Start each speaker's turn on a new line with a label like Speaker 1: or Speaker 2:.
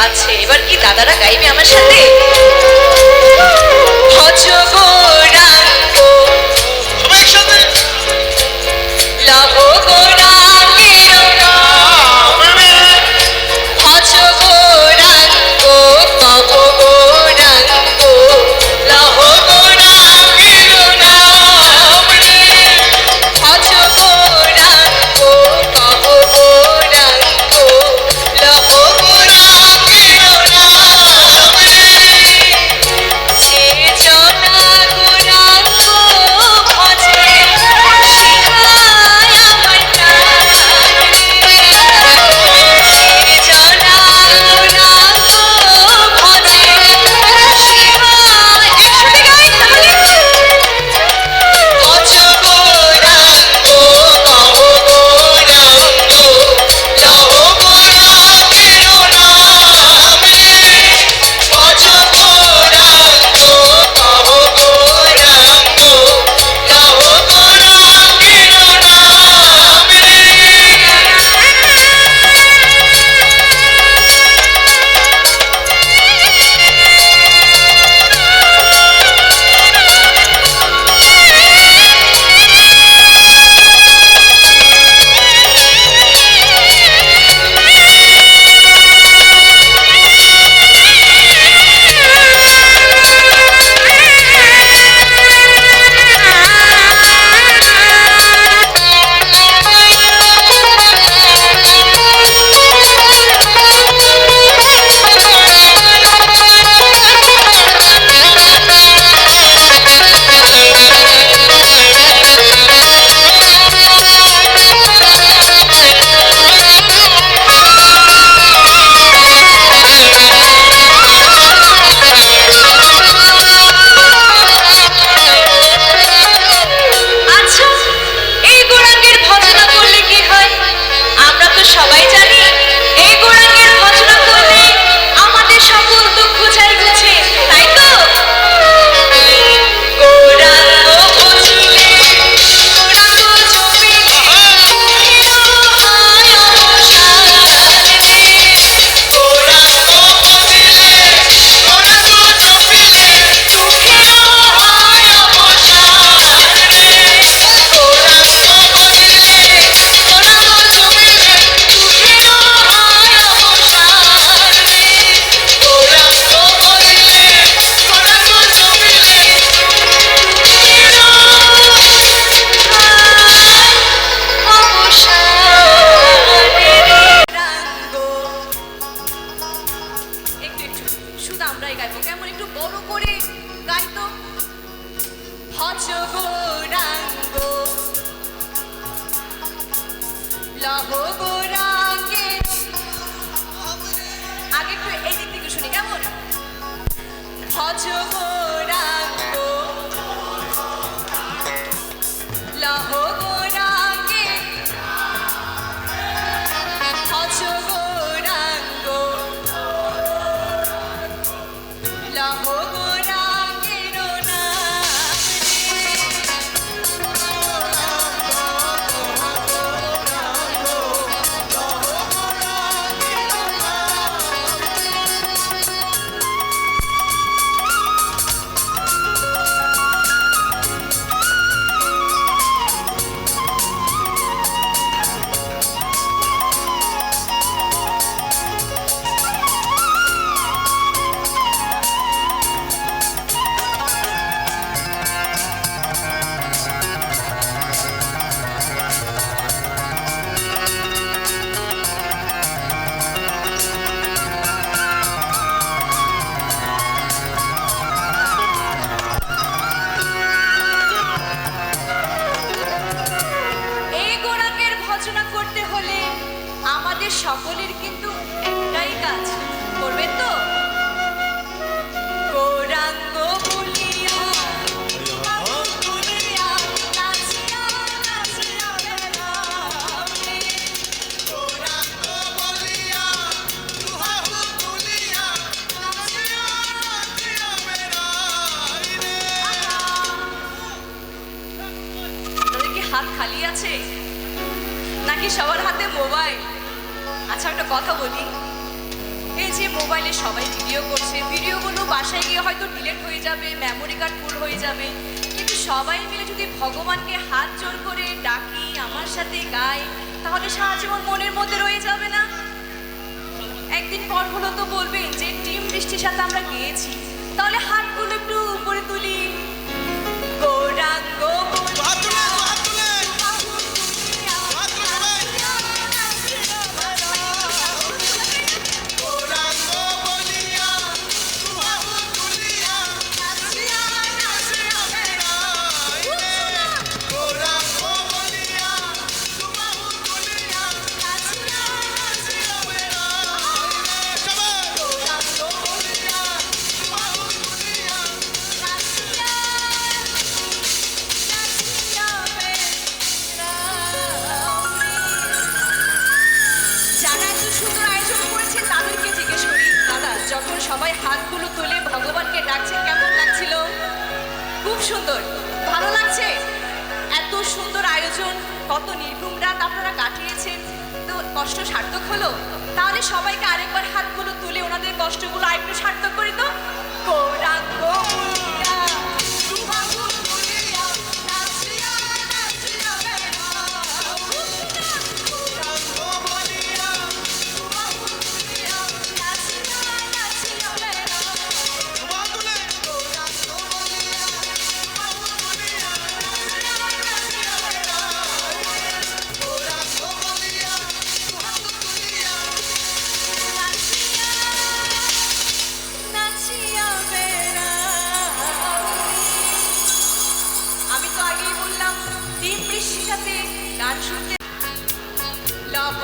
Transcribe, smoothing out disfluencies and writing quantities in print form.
Speaker 1: আছে, এবার কি দাদারা গাইবে আমার সাথে? ভজ গৌরাঙ্গ
Speaker 2: সবাই একসাথে
Speaker 1: লভ গৌরাঙ্গের নাম, ভজ গৌরাঙ্গ কব গৌরাঙ্গ লভ গৌরাঙ্গের নাম রে। ভজ গৌরাঙ্গ কব গৌরাঙ্গ লভ গৌরাঙ্গের নাম রে। যে জনা গৌরাঙ্গ ভজে সিহায় আমার প্রাণ রে। যে জনা গৌরাঙ্গ ভজে সিহায়, একসাথে গাই তাহলে। ভজ গৌরাঙ্গ কহ গৌরাঙ্গ লহ গৌরাঙ্গের নাম রে। ভজ গৌরাঙ্গ কহ গৌরাঙ্গ লহ গৌরাঙ্গের নাম রে। আচ্ছা, এই গৌরাঙ্গের ভজনা করলে কি হয়? আমরা তো সবাই জানি এই গৌরাঙ্গের ভজনা করলে আমাদের সকল দুঃখ যায় ঘুচে, তাই তো? গৌরাঙ্গ ভজিলে, গৌরাঙ্গ জপিলে, হয় অবসান রে। গৌরাঙ্গ ভজিলে, গৌরাঙ্গ জপিলে, দুঃখের হয় অবসান রে। গৌরাঙ্গ ভজিলে, গৌরাঙ্গ জপিলে, দুঃখের হয় অবসান রে। গৌরাঙ্গ ভজিলে, গৌরাঙ্গ জপিলে, দুঃখের অবসান রে। গৌরাঙ্গ, একটু একটু শুধু আমরাই গাইবো, কেমন একটু বড় করে গাই তো। ভজ গৌরাঙ্গ লহ গৌরাঙ্গের, আগে একটু এই দিক থেকে শুনি কেমন। ভজ গৌরাঙ্গ লহ গৌরাঙ্গের, ভজ গৌরাঙ্গ লহ গৌরাঙ্গের নাম সকলের কিন্তু একটাই কাজ, করবেন তো? গৌরাঙ্গ বলিয়া বলিয়া নাচিয়া নাচিয়া বেড়াও রে। গৌরাঙ্গ বলিয়া দুহাহু তুলিয়া নাচিয়া নাচিয়া বেড়াই রে। তাদের কি হাত খালি আছে নাকি সবার হাতে মোবাইল? আচ্ছা একটা কথা বলি, এই যে মোবাইলে সবাই ভিডিও করছে, ভিডিওগুলো বাসায় গিয়ে হয়তো ডিলিট হয়ে যাবে, মেমোরি কার্ড ফুল হয়ে যাবে, কিন্তু সবাই মিলে যদি ভগবানকে হাত জোর করে ডাকি, আমার সাথে গাই, তাহলে সারা জীবন মনের মধ্যে রয়ে যাবে না? একদিন পর হলো তো বলবেন যে টিম বৃষ্টির সাথে আমরা গিয়েছি, তাহলে হাতগুলো একটু উপরে তুলি। গৌরাঙ্গ
Speaker 2: হাত তুলে, হাত তুলে। হাত তুলে সবাই। গৌরাঙ্গ বলিয়া, বাহু তুলিয়া, নাচিয়া নাচিয়া বেড়াইলে। গৌরাঙ্গ বলিয়া, বাহু তুলিয়া, নাচিয়া নাচিয়া বেড়াইলে। সবাই। গৌরাঙ্গ বলিয়া, বাহু তুলিয়া, নাচিয়া যারা এত সুন্দর আয়োজন করেছে তাদেরকে জিজ্ঞেস করি, দাদা যখন সবাই হাতগুলো তুলে ভগবানকে ডাকছেন কেমন লাগছিল? খুব সুন্দর, ভালো লাগছে। এত সুন্দর আয়োজন, কত নির্ঘুম রাত আপনারা কাটিয়েছেন, তো কষ্ট সার্থক হলো। তাহলে সবাইকে আরেকবার হাতগুলো তুলে ওনাদের কষ্টগুলো আরেকটু সার্থক করি তো। গৌরাঙ্গ বলিয়া, বাহু তুলিয়া, নাচিয়া নাচিয়া বেড়াও। গৌরাঙ্গ বলিয়া, বাহু তুলিয়া, নাচিয়া নাচিয়া বেড়াও। গৌরাঙ্গ বলিয়া, বাহু তুলিয়া, নাচিয়া নাচিয়া বেড়াও। গৌরাঙ্গ বলিয়া, বাহু তুলিয়া, নাচিয়া নাচিয়া বেড়াও। আমি তো আগেই বললাম টিম বৃষ্টির সাথে গান শুনতে লব